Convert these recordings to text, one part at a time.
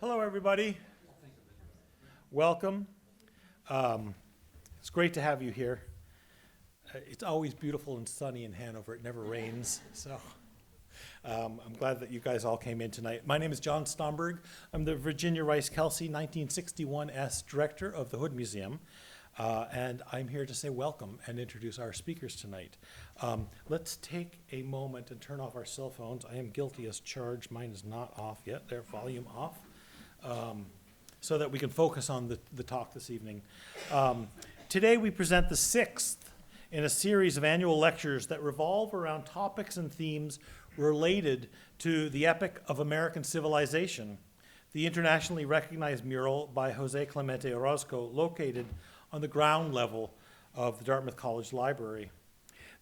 Hello, everybody. Welcome. It's great to have you here. It's always beautiful and sunny in Hanover. It never rains, so I'm glad that you guys all came in tonight. My name is John Stomberg. I'm the Virginia Rice Kelsey 1961S Director of the Hood Museum, and I'm here to say welcome and introduce our speakers tonight. Let's take a moment and turn off our cell phones. I am guilty as charged. Mine is not off yet. Their volume off. So that we can focus on the talk this evening. Today we present the sixth in a series of annual lectures that revolve around topics and themes related to the epic of American civilization, the internationally recognized mural by José Clemente Orozco, located on the ground level of the Dartmouth College Library.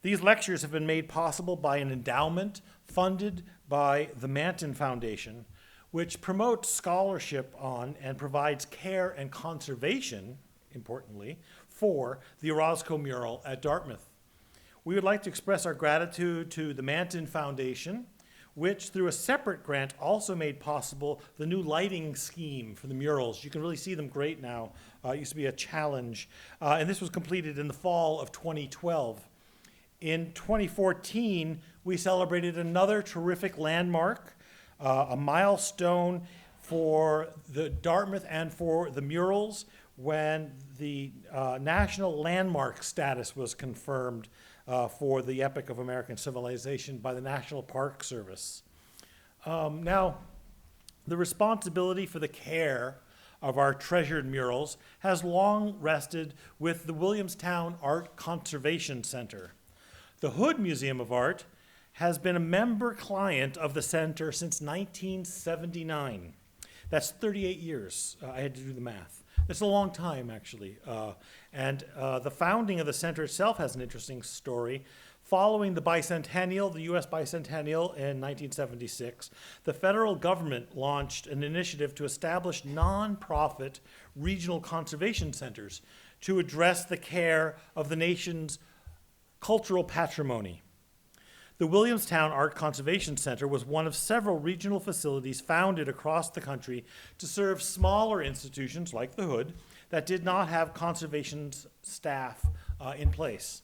These lectures have been made possible by an endowment funded by the MANTON Foundation, which promotes scholarship on and provides care and conservation, importantly, for the Orozco mural at Dartmouth. We would like to express our gratitude to the MANTON Foundation, which through a separate grant also made possible the new lighting scheme for the murals. You can really see them great now. It used to be a challenge. And this was completed in the fall of 2012. In 2014, we celebrated another terrific landmark, a milestone for the Dartmouth and for the murals when the national landmark status was confirmed for the epic of American civilization by the National Park Service. Now, the responsibility for the care of our treasured murals has long rested with the Williamstown Art Conservation Center. The Hood Museum of Art has been a member client of the center since 1979. That's 38 years. I had to do the math. It's a long time, actually. The founding of the center itself has an interesting story. Following the bicentennial, the U.S. bicentennial in 1976, the federal government launched an initiative to establish nonprofit regional conservation centers to address the care of the nation's cultural patrimony. The Williamstown Art Conservation Center was one of several regional facilities founded across the country to serve smaller institutions like the Hood that did not have conservation staff in place.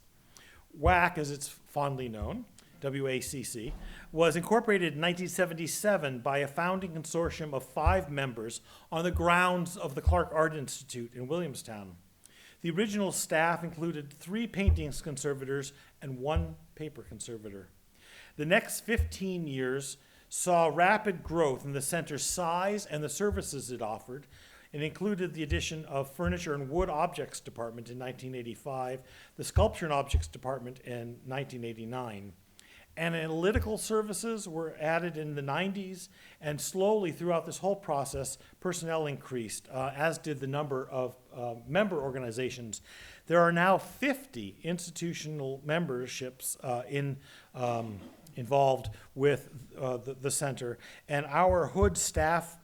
WACC, as it's fondly known, WACC, was incorporated in 1977 by a founding consortium of 5 members on the grounds of the Clark Art Institute in Williamstown. The original staff included 3 paintings conservators and 1 paper conservator. The next 15 years saw rapid growth in the center's size and the services it offered, and included the addition of Furniture and Wood Objects Department in 1985, the Sculpture and Objects Department in 1989. And analytical services were added in the 90s, and slowly throughout this whole process, personnel increased, as did the number of member organizations. There are now 50 institutional memberships involved with the center, and our Hood staff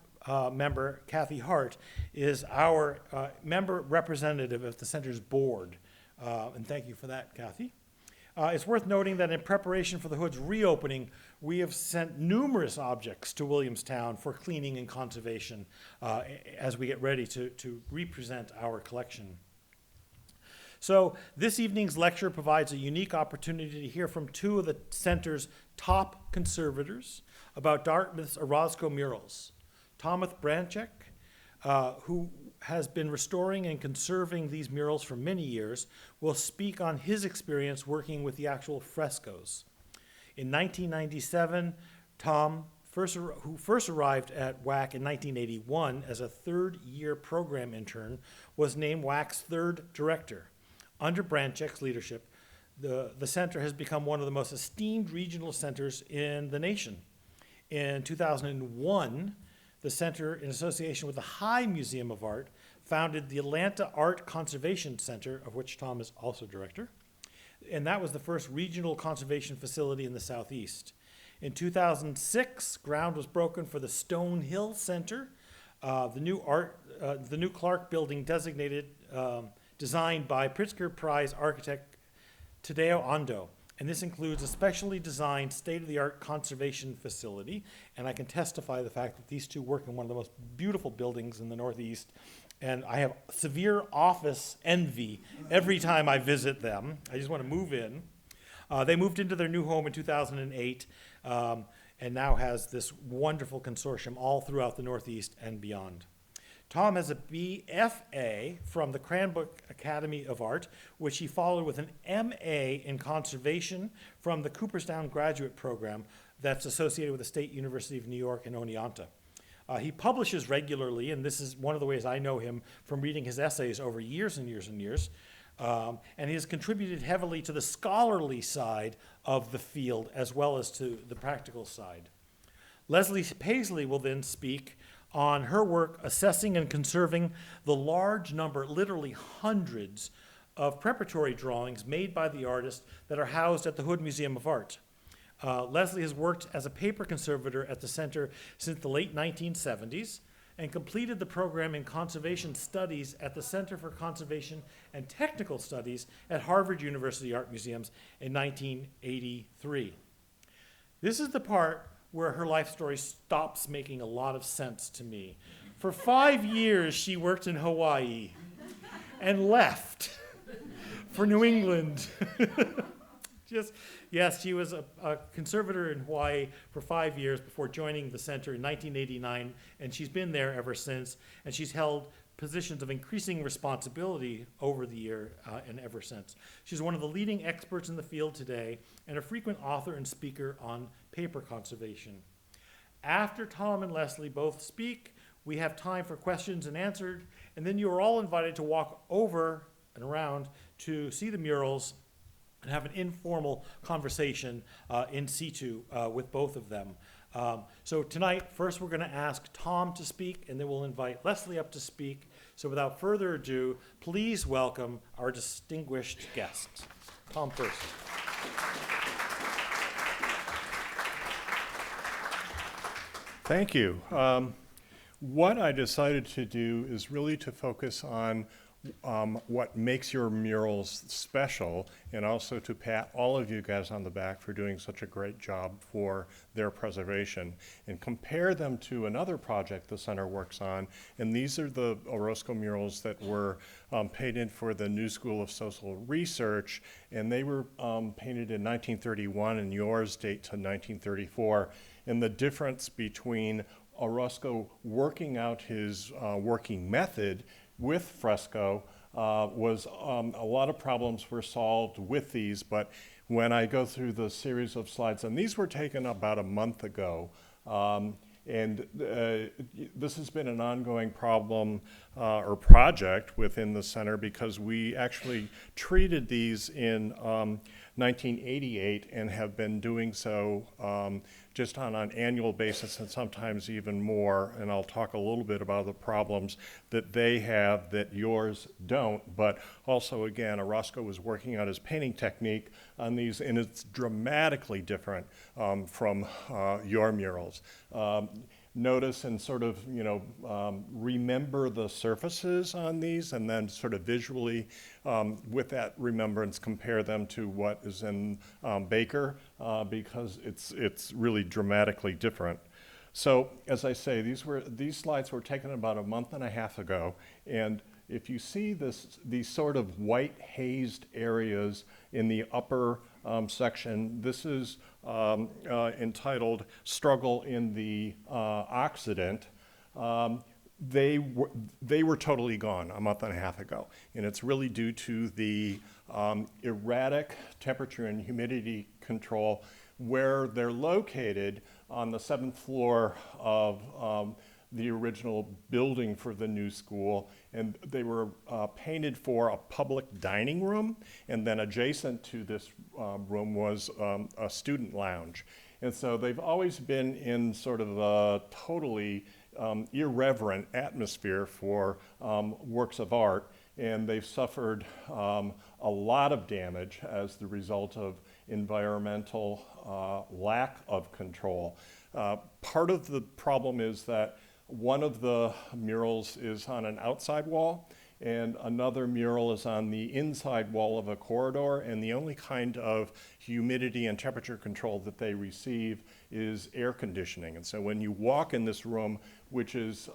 member, Kathy Hart, is our member representative of the center's board. And thank you for that, Kathy. It's worth noting that in preparation for the Hood's reopening, we have sent numerous objects to Williamstown for cleaning and conservation as we get ready to represent our collection. So this evening's lecture provides a unique opportunity to hear from 2 of the center's top conservators about Dartmouth's Orozco murals. Thomas Branchick, who has been restoring and conserving these murals for many years, will speak on his experience working with the actual frescoes. In 1997, Tom, who first arrived at WACC in 1981 as a third-year program intern, was named WACC's 3rd director. Under Branchick's leadership, the center has become one of the most esteemed regional centers in the nation. In 2001, the center, in association with the High Museum of Art, founded the Atlanta Art Conservation Center, of which Tom is also director, and that was the first regional conservation facility in the Southeast. In 2006, ground was broken for the Stone Hill Center, the new Clark building designed by Pritzker Prize architect Tadeo Ando. And this includes a specially designed state-of-the-art conservation facility. And I can testify to the fact that these two work in one of the most beautiful buildings in the Northeast. And I have severe office envy every time I visit them. I just want to move in. They moved into their new home in 2008 and now has this wonderful consortium all throughout the Northeast and beyond. Tom has a BFA from the Cranbrook Academy of Art, which he followed with an MA in conservation from the Cooperstown graduate program that's associated with the State University of New York in Oneonta. He publishes regularly, and this is one of the ways I know him from reading his essays over years and years and years. And he has contributed heavily to the scholarly side of the field as well as to the practical side. Leslie Paisley will then speak on her work assessing and conserving the large number, literally hundreds, of preparatory drawings made by the artist that are housed at the Hood Museum of Art. Leslie has worked as a paper conservator at the center since the late 1970s and completed the program in conservation studies at the Center for Conservation and Technical Studies at Harvard University Art Museums in 1983. This is the part where her life story stops making a lot of sense to me. For 5 years, she worked in Hawaii and left for New England. Yes, she was a conservator in Hawaii for 5 years before joining the center in 1989, and she's been there ever since, and she's held positions of increasing responsibility over the year and ever since. She's one of the leading experts in the field today and a frequent author and speaker on paper conservation. After Tom and Leslie both speak, we have time for questions and answers, and then you are all invited to walk over and around to see the murals and have an informal conversation in situ with both of them. So tonight, first we're going to ask Tom to speak, and then we'll invite Leslie up to speak. So without further ado, please welcome our distinguished guests. Tom first. Thank you. What I decided to do is really to focus on what makes your murals special, and also to pat all of you guys on the back for doing such a great job for their preservation, and compare them to another project the center works on. And these are the Orozco murals that were painted for the New School of Social Research, and they were painted in 1931, and yours date to 1934. And the difference between Orozco working out his working method with fresco was a lot of problems were solved with these, but when I go through the series of slides, and these were taken about a month ago, and this has been an ongoing problem or project within the center because we actually treated these in 1988 and have been doing so just on an annual basis and sometimes even more. And I'll talk a little bit about the problems that they have that yours don't. But also, again, Orozco was working on his painting technique on these, and it's dramatically different from your murals. Notice and sort of, remember the surfaces on these, and then sort of visually, with that remembrance, compare them to what is in Baker, because it's really dramatically different. So, as I say, these slides were taken about a month and a half ago, and if you see these sort of white hazed areas in the upper section, this is entitled Struggle in the Occident. They were totally gone a month and a half ago, and it's really due to the erratic temperature and humidity control where they're located on the 7th floor of the original building for the new school, and they were painted for a public dining room, and then adjacent to this room was a student lounge. And so they've always been in sort of a totally irreverent atmosphere for works of art, and they've suffered a lot of damage as the result of environmental lack of control. Part of the problem is that one of the murals is on an outside wall, and another mural is on the inside wall of a corridor, and the only kind of humidity and temperature control that they receive is air conditioning. And so when you walk in this room, which is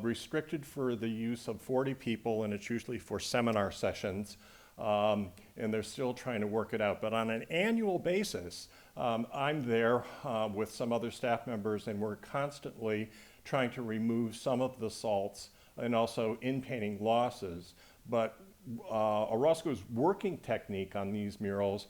restricted for the use of 40 people, and it's usually for seminar sessions, and they're still trying to work it out. But on an annual basis, I'm there with some other staff members, and we're constantly trying to remove some of the salts and also in-painting losses. But Orozco's working technique on these murals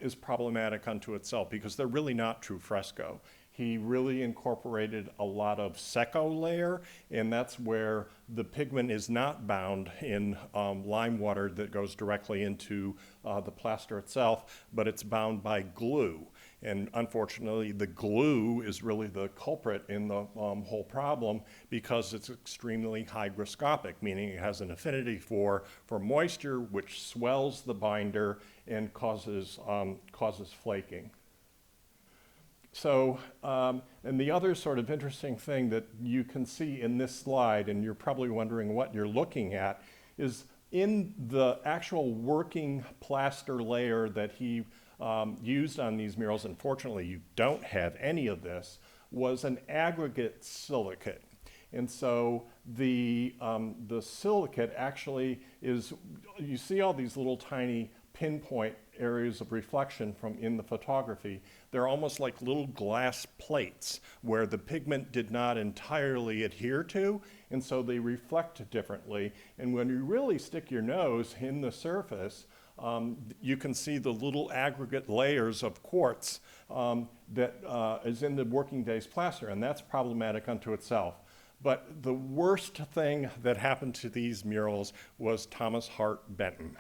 is problematic unto itself because they're really not true fresco. He really incorporated a lot of secco layer, and that's where the pigment is not bound in lime water that goes directly into the plaster itself, but it's bound by glue. And unfortunately, the glue is really the culprit in the whole problem because it's extremely hygroscopic, meaning it has an affinity for moisture, which swells the binder and causes flaking. So, and the other sort of interesting thing that you can see in this slide, and you're probably wondering what you're looking at, is in the actual working plaster layer that he used on these murals, unfortunately you don't have any of this, was an aggregate silicate. And so the silicate actually is, you see all these little tiny pinpoint areas of reflection from in the photography. They're almost like little glass plates where the pigment did not entirely adhere to, and so they reflect differently. And when you really stick your nose in the surface, you can see the little aggregate layers of quartz that is in the working day's plaster, and that's problematic unto itself. But the worst thing that happened to these murals was Thomas Hart Benton.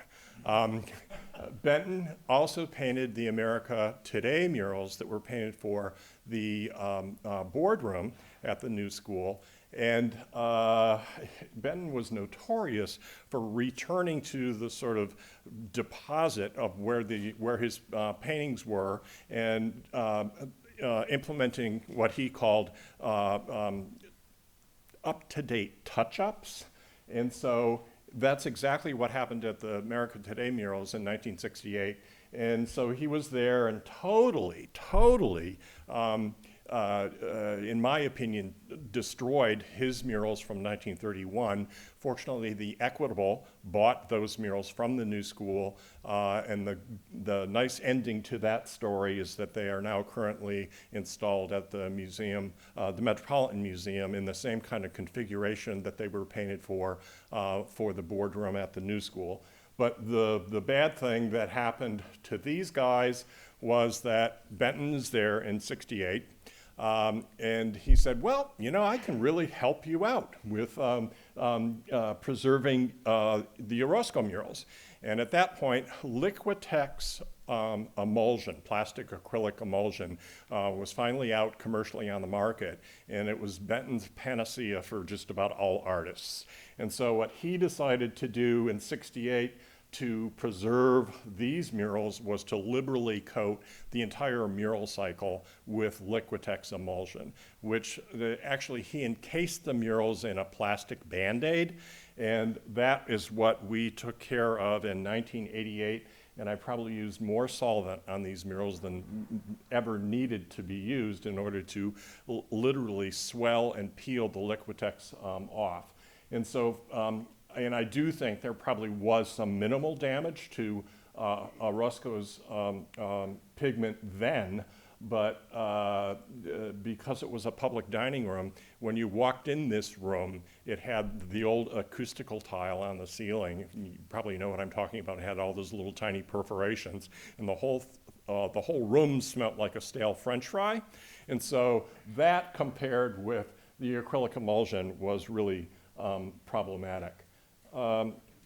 Benton also painted the America Today murals that were painted for the boardroom at the new school. And Benton was notorious for returning to the sort of deposit of where his paintings were and implementing what he called up-to-date touch-ups. And so that's exactly what happened at the America Today murals in 1968. And so he was there and totally, in my opinion, destroyed his murals from 1931. Fortunately, the Equitable bought those murals from the new school, and the nice ending to that story is that they are now currently installed at the museum, the Metropolitan Museum, in the same kind of configuration that they were painted for the boardroom at the new school. But the bad thing that happened to these guys was that Benton's there in '68, and he said, well, you know, I can really help you out with preserving the Orozco murals. And at that point, Liquitex emulsion, plastic acrylic emulsion, was finally out commercially on the market, and it was Benton's panacea for just about all artists. And so what he decided to do in '68 to preserve these murals was to liberally coat the entire mural cycle with Liquitex emulsion, which actually he encased the murals in a plastic Band-Aid, and that is what we took care of in 1988, and I probably used more solvent on these murals than ever needed to be used in order to literally swell and peel the Liquitex off. And so, and I do think there probably was some minimal damage to Orozco's pigment then, but because it was a public dining room, when you walked in this room, it had the old acoustical tile on the ceiling. You probably know what I'm talking about. It had all those little tiny perforations, and the whole room smelled like a stale French fry. And so that, compared with the acrylic emulsion, was really problematic.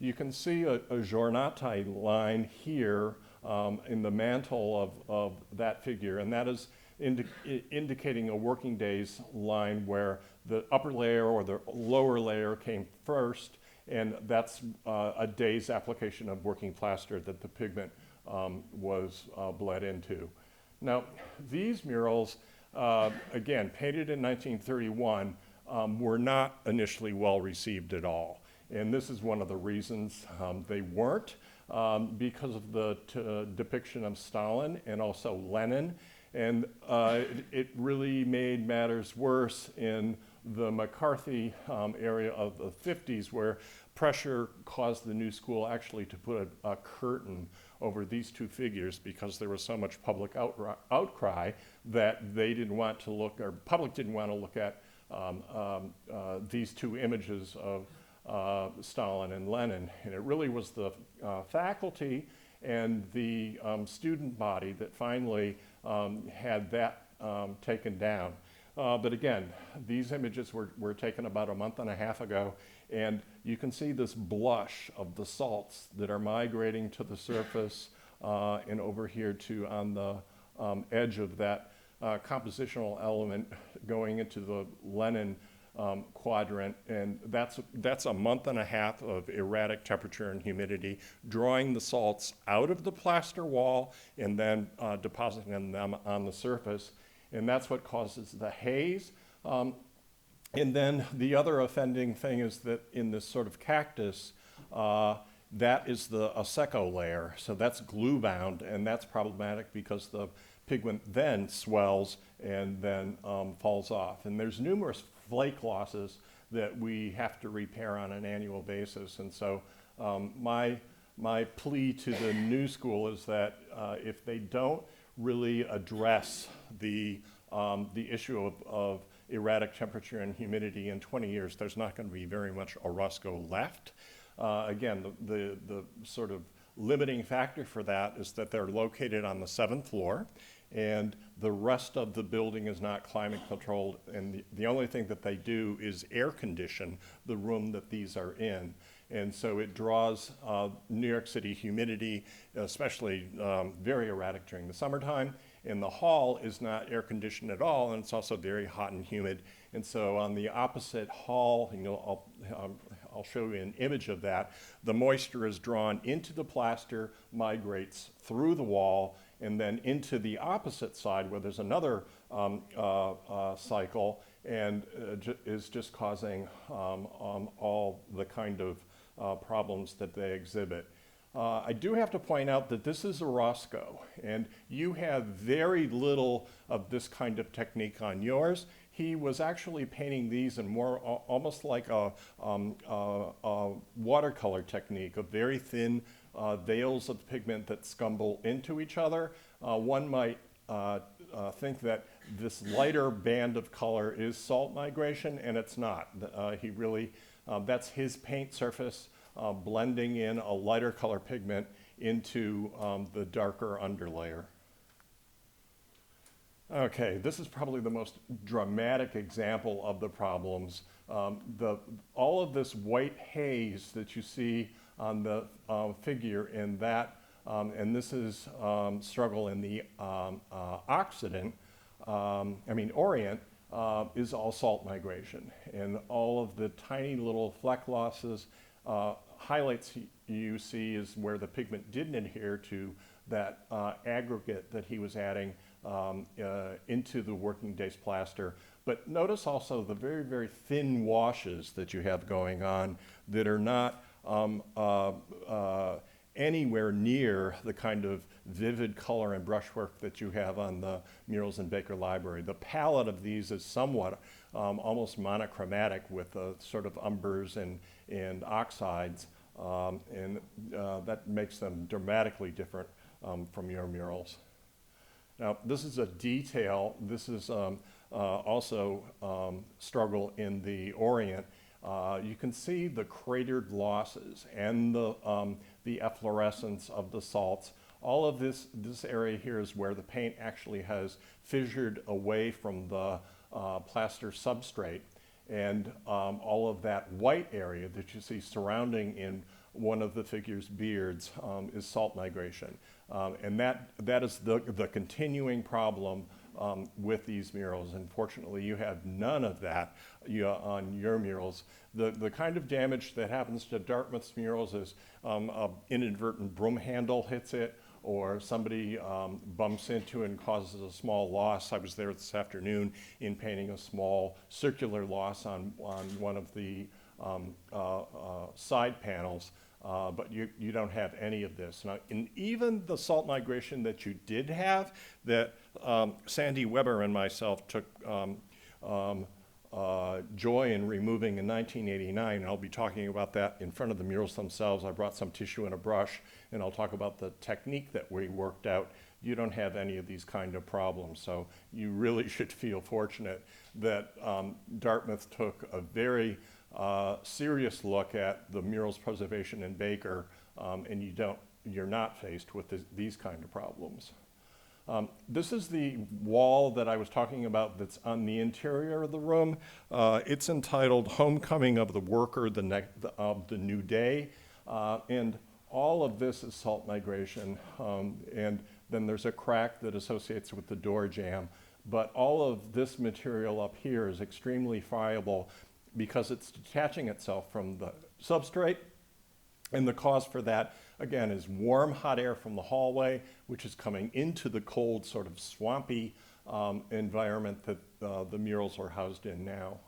You can see a Giornate line here in the mantle of that figure, and that is indicating a working days line where the upper layer or the lower layer came first, and that's a day's application of working plaster that the pigment was bled into. Now, these murals, again, painted in 1931, were not initially well received at all. And this is one of the reasons they weren't, because of the depiction of Stalin and also Lenin. And it really made matters worse in the McCarthy area of the 50s, where pressure caused the new school actually to put a curtain over these two figures because there was so much public outcry that they didn't want to look, or public didn't want to look at these two images of Stalin and Lenin. And it really was the faculty and the student body that finally had that taken down. But again, these images were taken about a month and a half ago, and you can see this blush of the salts that are migrating to the surface and over here to on the edge of that compositional element going into the Lenin quadrant. And that's a month and a half of erratic temperature and humidity, drawing the salts out of the plaster wall and then depositing them on the surface. And that's what causes the haze. And then the other offending thing is that in this sort of cactus, that is the seco layer. So that's glue bound, and that's problematic because the pigment then swells and then falls off. And there's numerous flake losses that we have to repair on an annual basis. And so my plea to the new school is that if they don't really address the issue of erratic temperature and humidity in 20 years, there's not going to be very much Orozco left. Again, the sort of limiting factor for that is that they're located on the 7th floor, and the rest of the building is not climate controlled, and the only thing that they do is air condition the room that these are in. And so it draws New York City humidity, especially very erratic during the summertime. And the hall is not air conditioned at all, and it's also very hot and humid. And so on the opposite hall, I'll show you an image of that. The moisture is drawn into the plaster, migrates through the wall, and then into the opposite side where there's another cycle, and is just causing all the kind of problems that they exhibit. I do have to point out that this is Orozco, and you have very little of this kind of technique on yours. He was actually painting these in more almost like a watercolor technique, of very thin veils of pigment that scumble into each other. One might think that this lighter band of color is salt migration, and it's not. He really, that's his paint surface blending in a lighter color pigment into the darker underlayer. Okay, this is probably the most dramatic example of the problems. All of this white haze that you see on the figure in that, and this is struggle in the Orient, is all salt migration. And all of the tiny little fleck losses, highlights you see is where the pigment didn't adhere to that aggregate that he was adding into the working day's plaster. But notice also the very, very thin washes that you have going on that are not anywhere near the kind of vivid color and brushwork that you have on the murals in Baker Library. The palette of these is somewhat almost monochromatic with sort of umbers and oxides, and that makes them dramatically different from your murals. Now, this is a detail. This is also struggle in the Orient. You can see the cratered losses and the efflorescence of the salts. All of this area here is where the paint actually has fissured away from the plaster substrate. And all of that white area that you see surrounding in one of the figure's beards is salt migration. And that is the continuing problem with these murals. Unfortunately, you have none of that on your murals. The kind of damage that happens to Dartmouth's murals is an inadvertent broom handle hits it, or somebody bumps into it and causes a small loss. I was there this afternoon in painting a small circular loss on one of the side panels, but you don't have any of this. Now, and even the salt migration that you did have, that Sandy Weber and myself took joy in removing in 1989, and I'll be talking about that in front of the murals themselves. I brought some tissue and a brush, and I'll talk about the technique that we worked out. You don't have any of these kind of problems, so you really should feel fortunate that Dartmouth took a very serious look at the murals preservation in Baker, and you're not faced with these kind of problems. This is the wall that I was talking about that's on the interior of the room. It's entitled Homecoming of the Worker of the New Day, and all of this is salt migration, and then there's a crack that associates with the door jamb. But all of this material up here is extremely friable because it's detaching itself from the substrate. And the cause for that, again, is warm, hot air from the hallway, which is coming into the cold, sort of swampy environment that the murals are housed in now.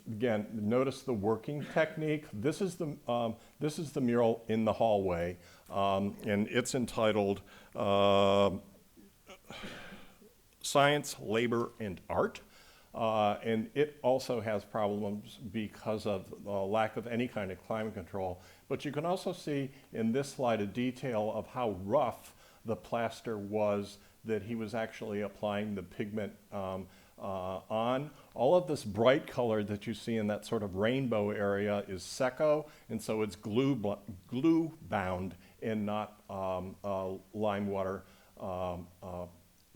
Again, notice the working technique. This is the mural in the hallway, and it's entitled Science, Labor, and Art. And it also has problems because of lack of any kind of climate control. But you can also see in this slide a detail of how rough the plaster was that he was actually applying the pigment on. All of this bright color that you see in that sort of rainbow area is secco, and so it's glue bound and not lime water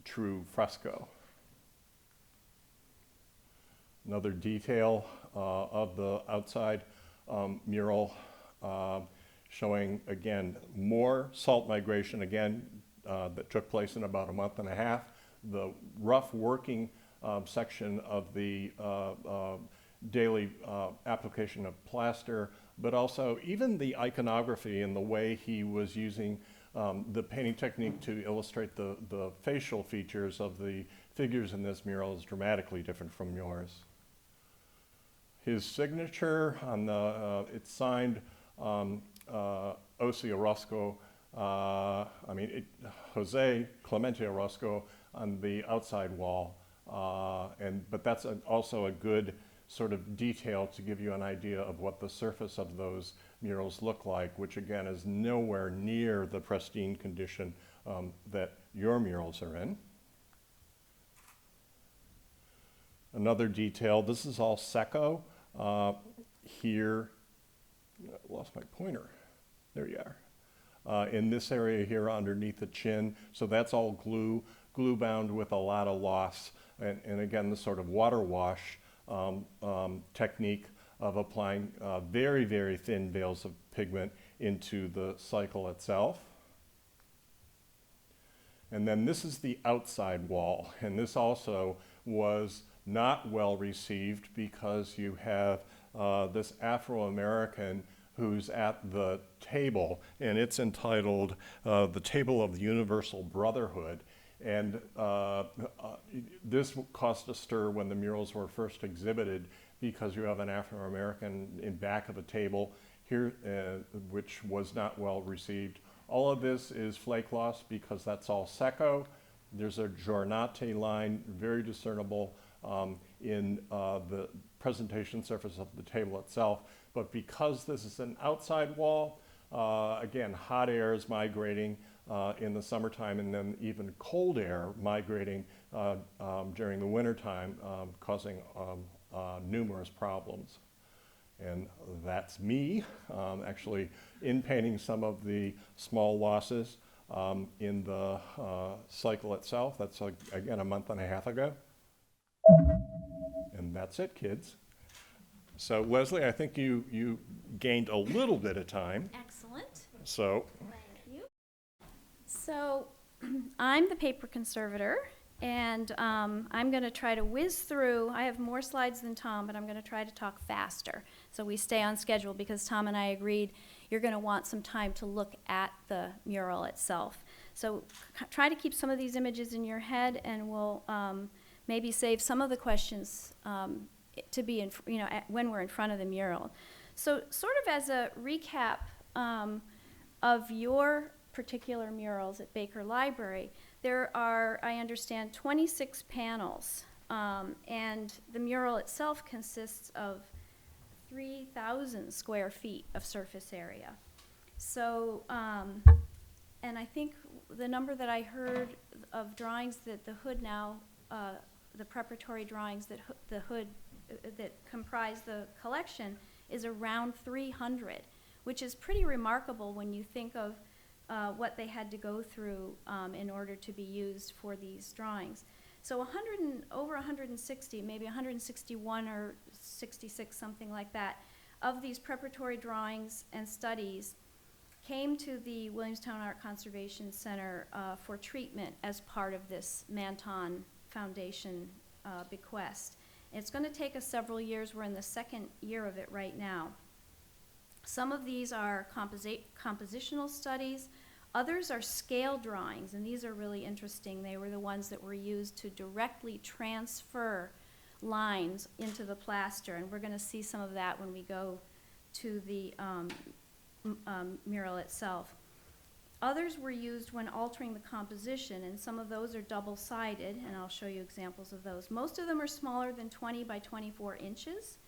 true fresco. Another detail of the outside mural showing, again, more salt migration, again, that took place in about a month and a half. The rough working section of the daily application of plaster, but also even the iconography and the way he was using the painting technique to illustrate the facial features of the figures in this mural is dramatically different from yours. His signature on the, it's signed José Orozco, José Clemente Orozco on the outside wall. But that's also a good sort of detail to give you an idea of what the surface of those murals look like, which again is nowhere near the pristine condition that your murals are in. Another detail, this is all secco. Here, I lost my pointer. There you are. In this area here underneath the chin, so that's all glue bound with a lot of loss. And again, the sort of water wash technique of applying very, very thin veils of pigment into the cycle itself. And then this is the outside wall, and this also was not well received because you have this Afro-American who's at the table, and it's entitled The Table of the Universal Brotherhood. And this caused a stir when the murals were first exhibited because you have an Afro-American in back of a table here, which was not well received. All of this is flake loss because that's all secco. There's a giornate line, very discernible in the presentation surface of the table itself. But because this is an outside wall, again, hot air is migrating in the summertime, and then even cold air migrating during the wintertime, causing numerous problems. And that's me, actually, in painting some of the small losses in the cycle itself. That's, again, a month and a half ago. And that's it, kids. So, Leslie, I think you gained a little bit of time. Excellent. So. Thank you. So, I'm the paper conservator, and I'm going to try to whiz through. I have more slides than Tom, but I'm going to try to talk faster so we stay on schedule, because Tom and I agreed you're going to want some time to look at the mural itself. So try to keep some of these images in your head, and we'll maybe save some of the questions to be in, when we're in front of the mural. So sort of as a recap of your particular murals at Baker Library, there are, I understand, 26 panels, and the mural itself consists of 3,000 square feet of surface area. So, and I think the number that I heard of drawings that the hood now, the preparatory drawings that the hood that comprise the collection is around 300, which is pretty remarkable when you think of what they had to go through in order to be used for these drawings. So over 160, maybe 161 or 66, something like that, of these preparatory drawings and studies came to the Williamstown Art Conservation Center for treatment as part of this MANTON Foundation bequest. It's going to take us several years. We're in the second year of it right now. Some of these are compositional studies. Others are scale drawings, and these are really interesting. They were the ones that were used to directly transfer lines into the plaster, and we're going to see some of that when we go to the mural itself. Others were used when altering the composition, and some of those are double-sided, and I'll show you examples of those. Most of them are smaller than 20 by 24 inches,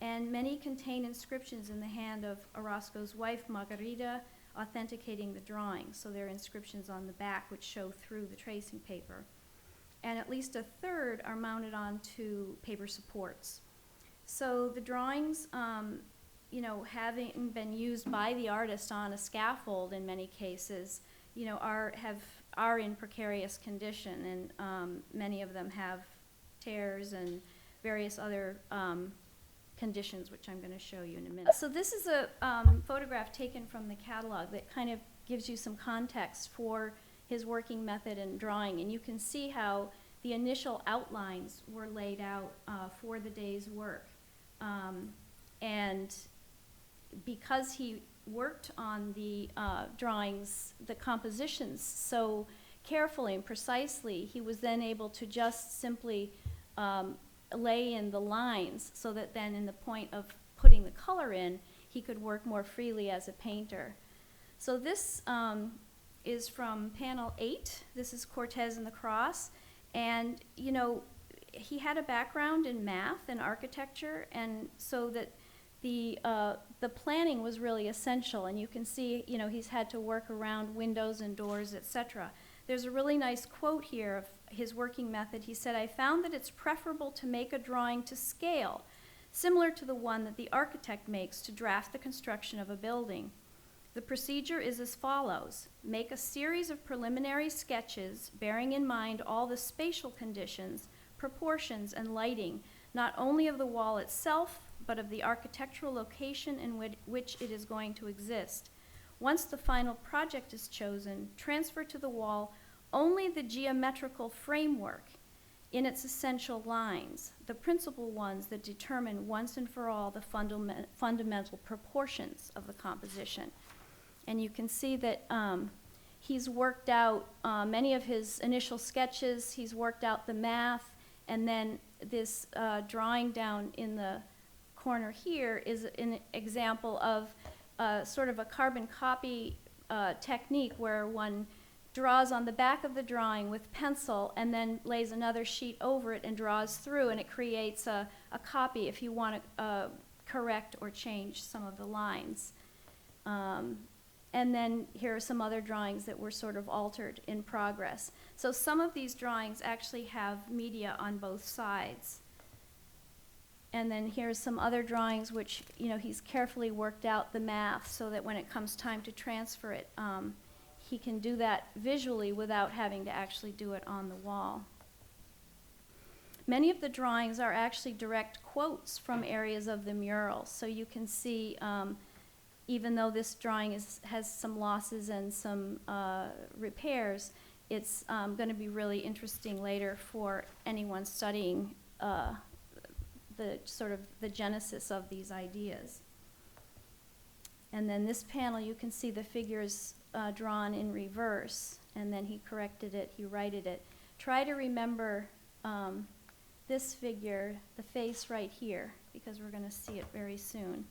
and many contain inscriptions in the hand of Orozco's wife, Margarita, authenticating the drawings. So there are inscriptions on the back which show through the tracing paper. And at least a third are mounted onto paper supports. So the drawings, having been used by the artist on a scaffold in many cases, are in precarious condition, and many of them have tears and various other conditions, which I'm going to show you in a minute. So this is a photograph taken from the catalog that kind of gives you some context for his working method and drawing, and you can see how the initial outlines were laid out for the day's work. And because he worked on the drawings, the compositions, so carefully and precisely, he was then able to just simply lay in the lines so that then in the point of putting the color in, he could work more freely as a painter. So this is from panel 8. This is Cortez and the Cross. And, he had a background in math and architecture, and so that the planning was really essential. And you can see, he's had to work around windows and doors, etc. There's a really nice quote here of his working method. He said, "I found that it's preferable to make a drawing to scale, similar to the one that the architect makes to draft the construction of a building. The procedure is as follows. Make a series of preliminary sketches bearing in mind all the spatial conditions, proportions, and lighting, not only of the wall itself, but of the architectural location in which it is going to exist. Once the final project is chosen, transfer to the wall only the geometrical framework in its essential lines, the principal ones that determine once and for all the fundamental proportions of the composition." And you can see that he's worked out many of his initial sketches, he's worked out the math, and then this drawing down in the corner here is an example of sort of a carbon copy technique where one draws on the back of the drawing with pencil and then lays another sheet over it and draws through, and it creates a copy if you want to correct or change some of the lines. And then here are some other drawings that were sort of altered in progress. So some of these drawings actually have media on both sides. And then here's some other drawings which, he's carefully worked out the math so that when it comes time to transfer it, he can do that visually without having to actually do it on the wall. Many of the drawings are actually direct quotes from areas of the mural. So you can see, even though this drawing has some losses and some repairs, it's going to be really interesting later for anyone studying the genesis of these ideas. And then this panel, you can see the figures drawn in reverse, and then he corrected it, he righted it. Try to remember this figure, the face right here, because we're going to see it very soon.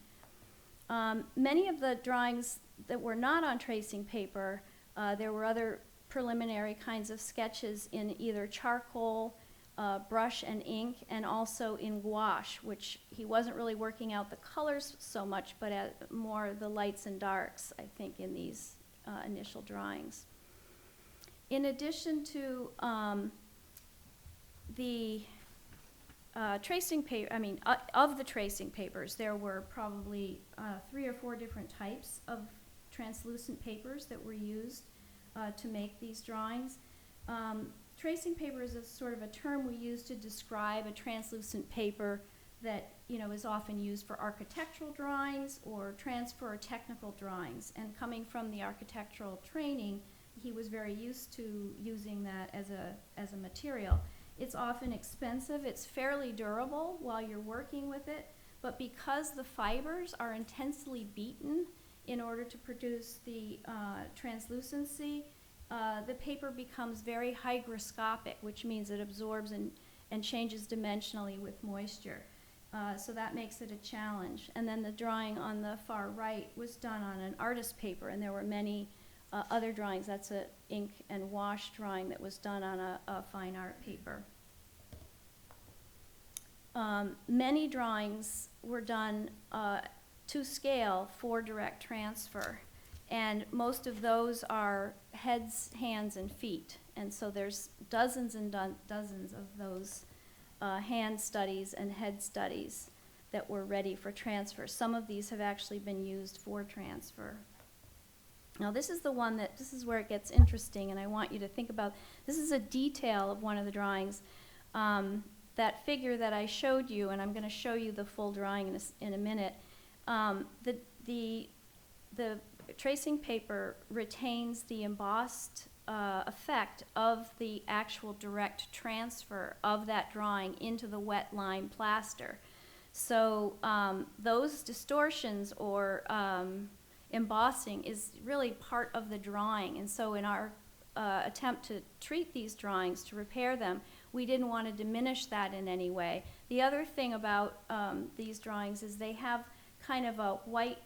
Many of the drawings that were not on tracing paper, there were other preliminary kinds of sketches in either charcoal, brush and ink, and also in gouache, which he wasn't really working out the colors so much, but more the lights and darks, I think, in these initial drawings. In addition to the tracing paper, of the tracing papers, there were probably 3 or 4 different types of translucent papers that were used to make these drawings. Tracing paper is a sort of a term we use to describe a translucent paper that is often used for architectural drawings or transfer or technical drawings. And coming from the architectural training, he was very used to using that as a material. It's often expensive. It's fairly durable while you're working with it, but because the fibers are intensely beaten in order to produce the translucency, the paper becomes very hygroscopic, which means it absorbs and changes dimensionally with moisture. So that makes it a challenge. And then the drawing on the far right was done on an artist paper, and there were many other drawings. That's an ink and wash drawing that was done on a fine art paper. Many drawings were done to scale for direct transfer, and most of those are heads, hands, and feet. And so there's dozens and dozens of those hand studies and head studies that were ready for transfer. Some of these have actually been used for transfer. Now this is where it gets interesting, and I want you to think about, this is a detail of one of the drawings. That figure that I showed you, and I'm going to show you the full drawing in a minute, the tracing paper retains the embossed effect of the actual direct transfer of that drawing into the wet lime plaster. So those distortions or embossing is really part of the drawing, and so in our attempt to treat these drawings, to repair them, we didn't want to diminish that in any way. The other thing about these drawings is they have kind of a white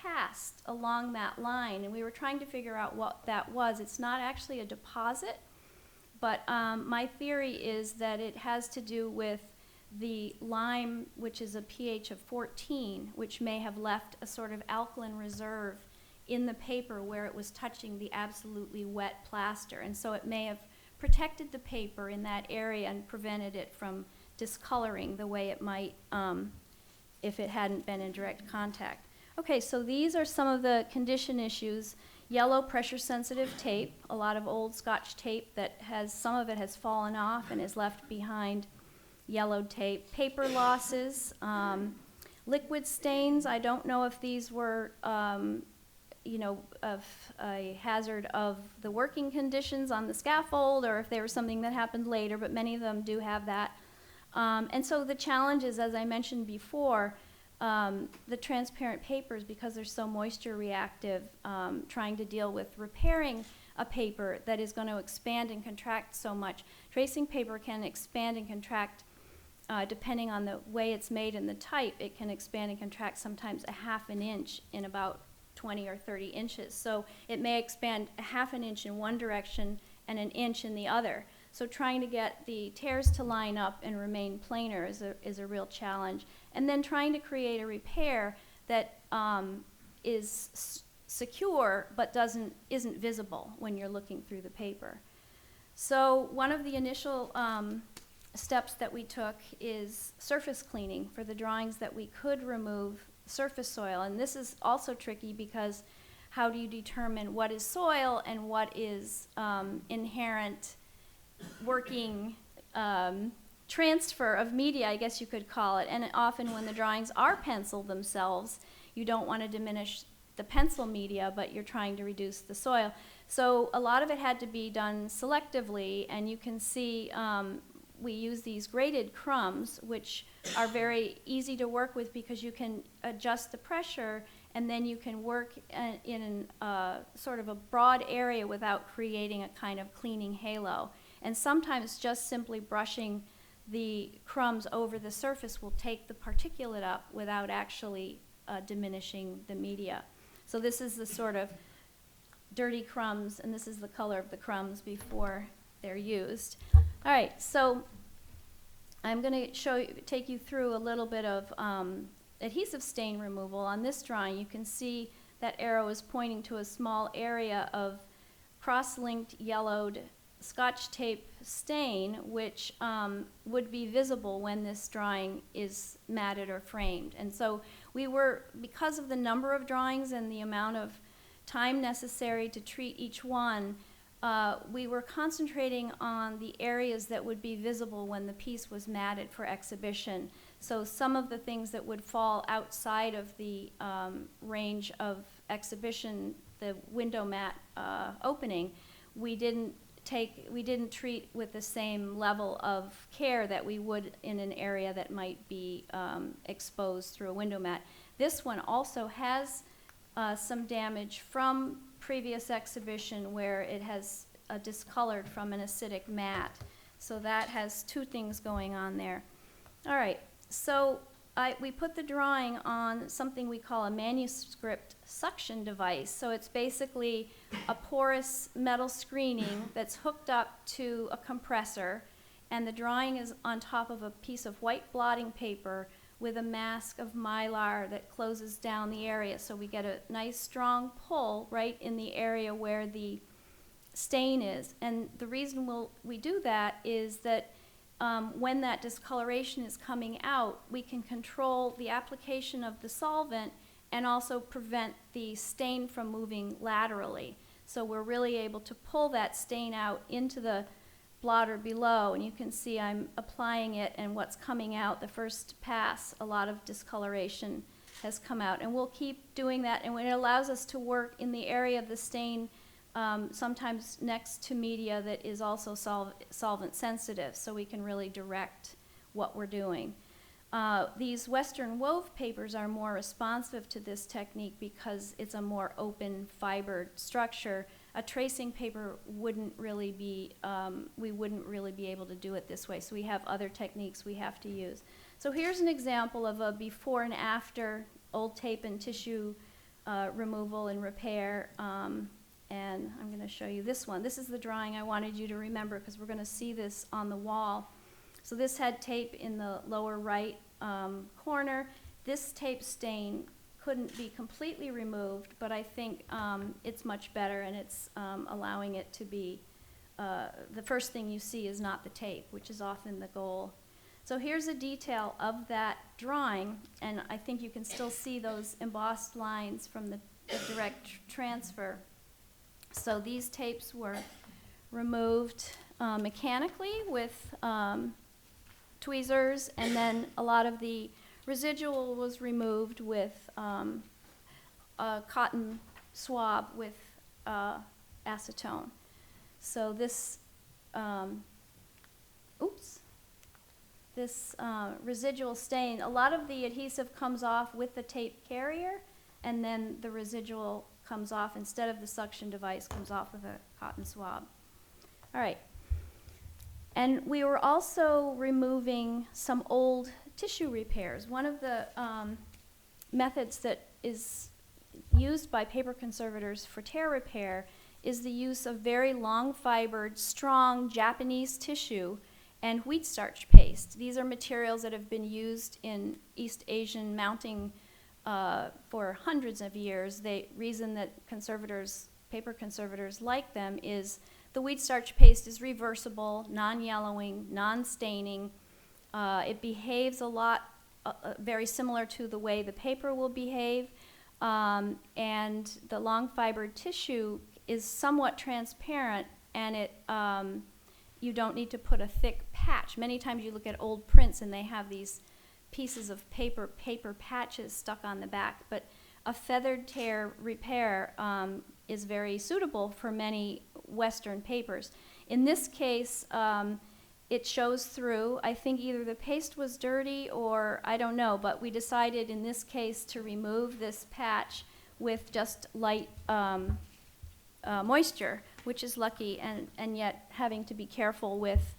cast along that line, and we were trying to figure out what that was. It's not actually a deposit, but my theory is that it has to do with the lime, which is a pH of 14, which may have left a sort of alkaline reserve in the paper where it was touching the absolutely wet plaster, and so it may have protected the paper in that area and prevented it from discoloring the way it might if it hadn't been in direct contact. Okay, so these are some of the condition issues. Yellow pressure-sensitive tape, a lot of old Scotch tape that some of it has fallen off and is left behind yellowed tape. Paper losses, liquid stains. I don't know if these were of a hazard of the working conditions on the scaffold or if they were something that happened later, but many of them do have that. And so the challenge is, as I mentioned before, the transparent papers, because they're so moisture reactive, trying to deal with repairing a paper that is going to expand and contract so much. Tracing paper can expand and contract depending on the way it's made and the type. It can expand and contract sometimes 1/2 inch in about 20 or 30 inches. So it may expand 1/2 inch in one direction and 1 inch in the other. So trying to get the tears to line up and remain planar is a real challenge. And then trying to create a repair that is secure but isn't visible when you're looking through the paper. So one of the initial steps that we took is surface cleaning for the drawings that we could remove surface soil. And this is also tricky because how do you determine what is soil and what is inherent working transfer of media, I guess you could call it. And often when the drawings are penciled themselves, you don't want to diminish the pencil media, but you're trying to reduce the soil. So a lot of it had to be done selectively, and you can see we use these graded crumbs, which are very easy to work with because you can adjust the pressure, and then you can work in sort of a broad area without creating a kind of cleaning halo. And sometimes just simply brushing the crumbs over the surface will take the particulate up without actually diminishing the media. So this is the sort of dirty crumbs, and this is the color of the crumbs before they're used. All right, so I'm going to take you through a little bit of adhesive stain removal. On this drawing, you can see that arrow is pointing to a small area of cross-linked yellowed Scotch tape stain, which would be visible when this drawing is matted or framed. And so we were, because of the number of drawings and the amount of time necessary to treat each one, we were concentrating on the areas that would be visible when the piece was matted for exhibition. So some of the things that would fall outside of the range of exhibition, the window mat opening, we didn't treat with the same level of care that we would in an area that might be exposed through a window mat. This one also has some damage from previous exhibition where it has discolored from an acidic mat. So that has two things going on there. All right, so we put the drawing on something we call a manuscript suction device. So it's basically a porous metal screening that's hooked up to a compressor, and the drawing is on top of a piece of white blotting paper with a mask of mylar that closes down the area. So we get a nice strong pull right in the area where the stain is. And the reason we do that is that when that discoloration is coming out, we can control the application of the solvent and also prevent the stain from moving laterally. So we're really able to pull that stain out into the blotter below, and you can see I'm applying it, and what's coming out, the first pass, a lot of discoloration has come out. And we'll keep doing that, and it allows us to work in the area of the stain sometimes next to media that is also solvent sensitive, so we can really direct what we're doing. These Western wove papers are more responsive to this technique because it's a more open fibered structure. A tracing paper wouldn't really be, we wouldn't really be able to do it this way, so we have other techniques we have to use. So here's an example of a before and after old tape and tissue removal and repair. And I'm going to show you this one. This is the drawing I wanted you to remember because we're going to see this on the wall. So this had tape in the lower right corner. This tape stain couldn't be completely removed, but I think it's much better, and it's allowing it to be, the first thing you see is not the tape, which is often the goal. So here's a detail of that drawing, and I think you can still see those embossed lines from the direct transfer. So these tapes were removed mechanically with tweezers, and then a lot of the residual was removed with a cotton swab with acetone. So this, this residual stain, a lot of the adhesive comes off with the tape carrier, and then the residual comes off instead of the suction device, comes off with a cotton swab. All right. And we were also removing some old tissue repairs. One of the methods that is used by paper conservators for tear repair is the use of very long fibered, strong Japanese tissue and wheat starch paste. These are materials that have been used in East Asian mounting for hundreds of years. The reason that paper conservators like them is the wheat starch paste is reversible, non-yellowing, non-staining. It behaves a lot very similar to the way the paper will behave, and the long fibered tissue is somewhat transparent, and it you don't need to put a thick patch. Many times you look at old prints and they have these pieces of paper patches stuck on the back, but a feathered tear repair is very suitable for many Western papers. In this case, it shows through. I think either the paste was dirty or I don't know, but we decided in this case to remove this patch with just light moisture, which is lucky, and yet having to be careful with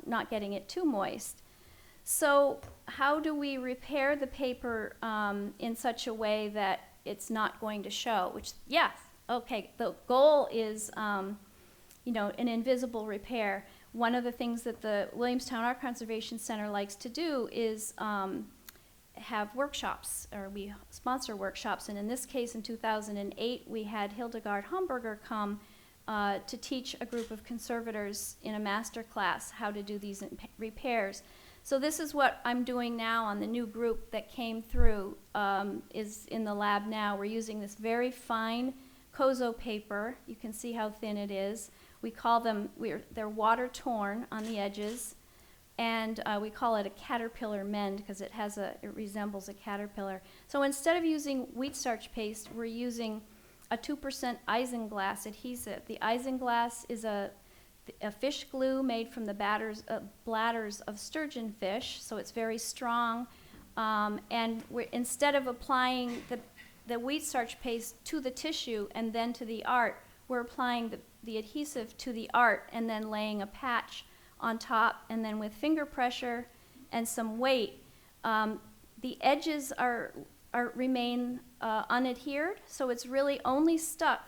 not getting it too moist. So how do we repair the paper in such a way that it's not going to show? Which, yeah, okay, the goal is, you know, an invisible repair. One of the things that the Williamstown Art Conservation Center likes to do is have workshops, or we sponsor workshops. And in this case, in 2008, we had Hildegard Homburger come to teach a group of conservators in a master class how to do these repairs. So this is what I'm doing now on the new group that came through, is in the lab now. We're using this very fine Kozo paper. You can see how thin it is. We call them, they're water torn on the edges, and we call it a caterpillar mend because it resembles a caterpillar. So instead of using wheat starch paste, we're using a 2% isinglass adhesive. The isinglass is a fish glue made from the bladders of sturgeon fish, so it's very strong. And instead of applying the wheat starch paste to the tissue and then to the art, we're applying the adhesive to the art and then laying a patch on top, and then with finger pressure and some weight, the edges remain unadhered, so it's really only stuck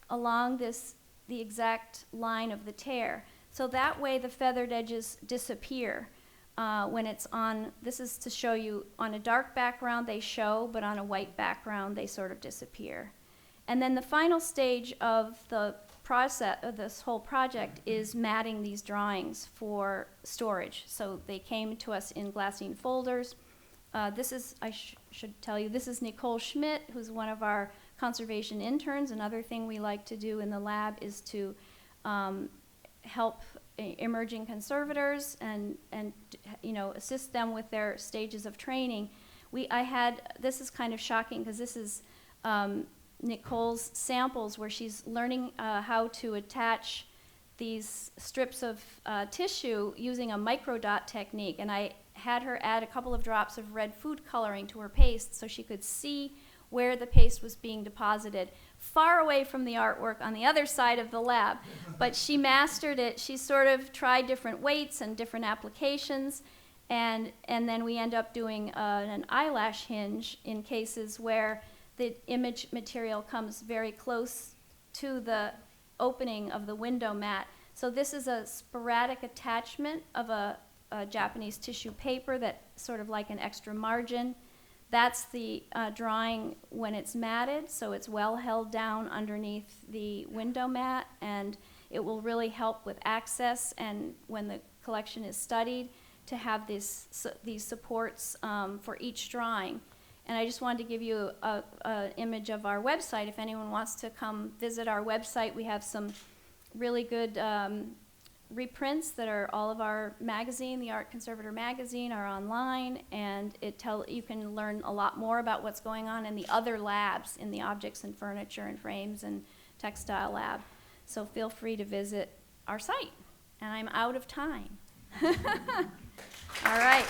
along the exact line of the tear. So that way the feathered edges disappear when it's on, this is to show you, on a dark background they show, but on a white background they sort of disappear. And then the final stage of the process of this whole project is matting these drawings for storage. So they came to us in glassine folders. This is, I should tell you, this is Nicole Schmidt, who's one of our conservation interns. Another thing we like to do in the lab is to help emerging conservators and you know, assist them with their stages of training. This is kind of shocking because this is Nicole's samples where she's learning how to attach these strips of tissue using a microdot technique, and I had her add a couple of drops of red food coloring to her paste so she could see where the paste was being deposited, far away from the artwork on the other side of the lab. But she mastered it. She sort of tried different weights and different applications, and then we end up doing an eyelash hinge in cases where the image material comes very close to the opening of the window mat. So this is a sporadic attachment of a Japanese tissue paper that sort of like an extra margin. That's the drawing when it's matted, so it's well held down underneath the window mat, and it will really help with access and when the collection is studied to have these supports for each drawing. And I just wanted to give you an image of our website. If anyone wants to come visit our website, we have some really good reprints that are all of our magazine, the Art Conservator magazine, are online, and you can learn a lot more about what's going on in the other labs, in the objects and furniture and frames and textile lab. So feel free to visit our site. And I'm out of time. All right.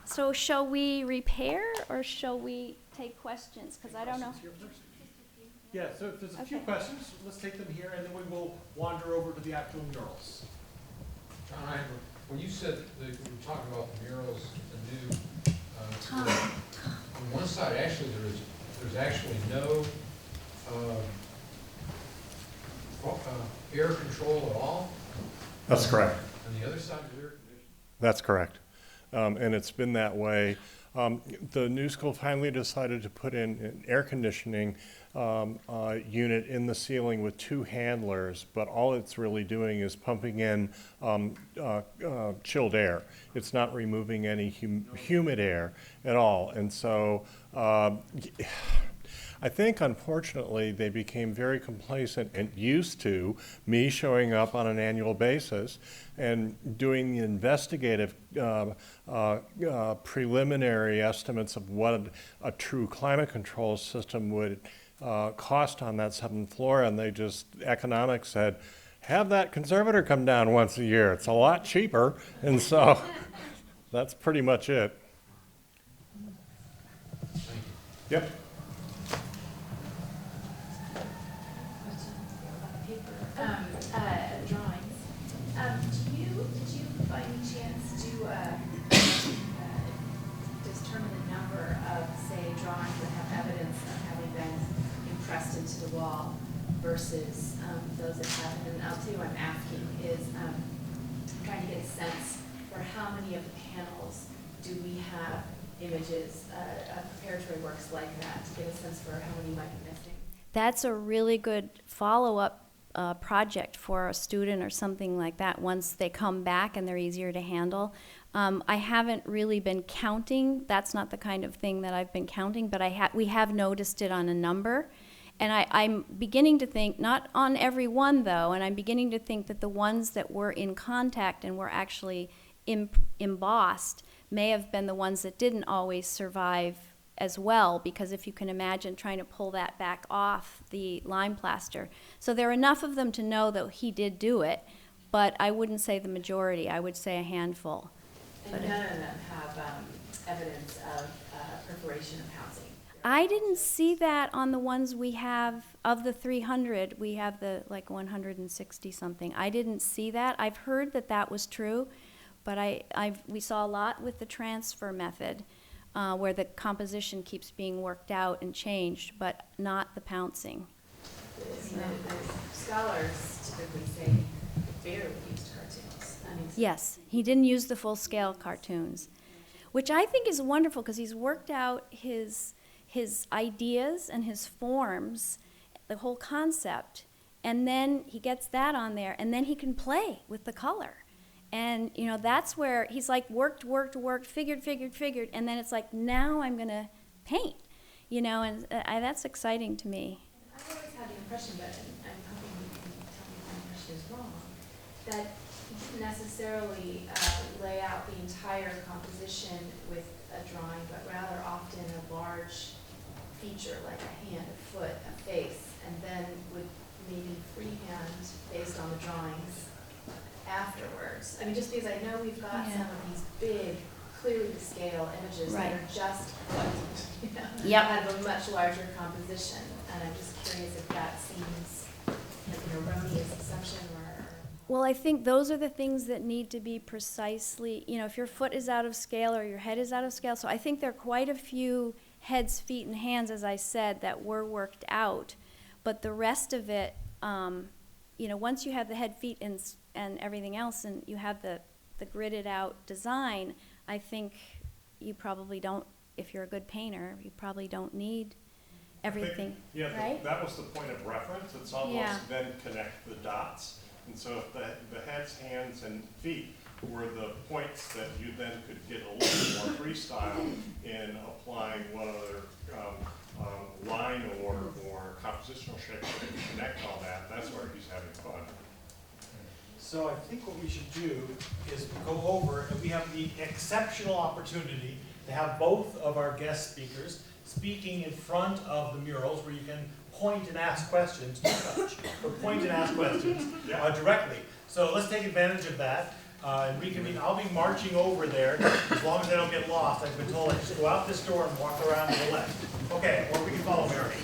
So shall we repair or shall we take questions? Because I don't know. Yeah, so if there's a few questions, let's take them here, and then we will wander over to the actual murals. John, when you said that you were talking about the murals, the new, on one side, actually, there's actually no air control at all. That's correct. On the other side, there's air conditioning. That's correct. And it's been that way. The new school finally decided to put in an air conditioning unit in the ceiling with two handlers, but all it's really doing is pumping in chilled air. It's not removing any humid air at all. And so I think, unfortunately, they became very complacent and used to me showing up on an annual basis and doing the investigative preliminary estimates of what a true climate control system would cost on that 7th floor, and they just, economics said, have that conservator come down once a year. It's a lot cheaper, and so that's pretty much it. Yep. many of the panels do we have images, preparatory works like that, to get a sense for how many might be missing? That's a really good follow-up project for a student or something like that once they come back and they're easier to handle. I haven't really been counting. That's not the kind of thing that I've been counting, but we have noticed it on a number. And I'm beginning to think, not on every one though, and I'm beginning to think that the ones that were in contact and were actually embossed may have been the ones that didn't always survive as well, because if you can imagine trying to pull that back off the lime plaster. So there are enough of them to know that he did do it, but I wouldn't say the majority, I would say a handful. And none of them have evidence of perforation or pouncing? I didn't see that on the ones we have. Of the 300, we have the like 160 something. I didn't see that. I've heard that that was true, but we saw a lot with the transfer method, where the composition keeps being worked out and changed, but not the pouncing. The scholars typically say barely used cartoons. I mean, Yes, he didn't use the full-scale cartoons, which I think is wonderful because he's worked out his ideas and his forms, the whole concept, and then he gets that on there, and then he can play with the color. And, you know, that's where he's like worked, figured, and then it's like, now I'm going to paint, you know, and that's exciting to me. I've always had the impression, but I'm hoping you can tell me my impression is wrong, that he didn't necessarily lay out the entire composition with a drawing, but rather often a large feature like a hand, a foot, a face, and then would maybe freehand based on the drawings afterwards. I mean, just because I know we've got some of these big, clearly to scale images that are just foot, you know, out of a much larger composition, and I'm just curious if that seems like an erroneous assumption or. Well, I think those are the things that need to be precisely, you know, if your foot is out of scale or your head is out of scale. So I think there are quite a few heads, feet, and hands, as I said, that were worked out. But the rest of it, you know, once you have the head, feet, and everything else, and you have the gridded out design, I think you probably don't, if you're a good painter, you probably don't need everything, right? That was the point of reference. It's almost then connect the dots. And so if the heads, hands, and feet were the points that you then could get a little more freestyle in applying one other line or compositional shape to connect all that, that's where he's having fun. So I think what we should do is go over, and we have the exceptional opportunity to have both of our guest speakers speaking in front of the murals, where you can point and ask questions, not touch, but point and ask questions directly. So let's take advantage of that and reconvene. I'll be marching over there as long as I don't get lost. I've been told I just go out this door and walk around to the left. Okay, or we can follow Mary.